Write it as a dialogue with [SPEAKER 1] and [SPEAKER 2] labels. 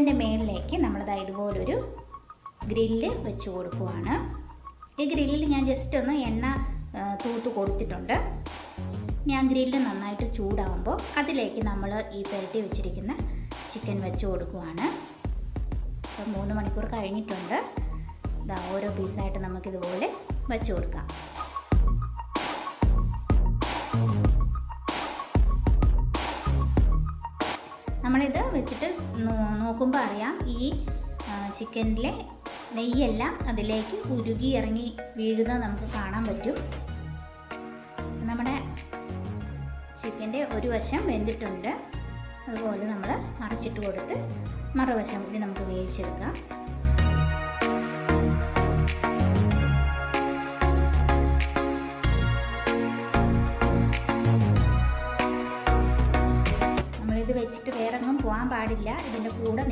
[SPEAKER 1] അതിൻ്റെ മുകളിലേക്ക് നമ്മളിതാ ഇതുപോലൊരു ഗ്രില്ല് വെച്ച് കൊടുക്കുവാണ്. ഈ ഗ്രില്ലിൽ ഞാൻ ജസ്റ്റ് ഒന്ന് എണ്ണ തൂത്ത് കൊടുത്തിട്ടുണ്ട്. ഞാൻ ഗ്രില്ല് നന്നായിട്ട് ചൂടാകുമ്പോൾ അതിലേക്ക് നമ്മൾ ഈ പുരട്ടി വെച്ചിരിക്കുന്ന ചിക്കൻ വെച്ച് കൊടുക്കുവാണ്. അപ്പം 3 മണിക്കൂർ കഴിഞ്ഞിട്ടുണ്ട്. ഇതാ ഓരോ പീസായിട്ട് നമുക്കിതുപോലെ വെച്ച് കൊടുക്കാം. നമ്മളിത് വെച്ചിട്ട് നോക്കുമ്പോൾ അറിയാം, ഈ ചിക്കനിലെ നെയ്യെല്ലാം അതിലേക്ക് ഉരുകി ഇറങ്ങി വീഴുന്നത് നമുക്ക് കാണാൻ പറ്റും. നമ്മുടെ ചിക്കൻ്റെ ഒരു വശം വെന്തിട്ടുണ്ട്. അതുപോലെ നമ്മൾ മറിച്ചിട്ട് കൊടുത്ത് മറുവശം കൂടി നമുക്ക് വേവിച്ചെടുക്കാം. നമ്മളിത് വെച്ചിട്ട് വേറെങ്ങും പോകാൻ പാടില്ല. ഇതിൻ്റെ കൂടെ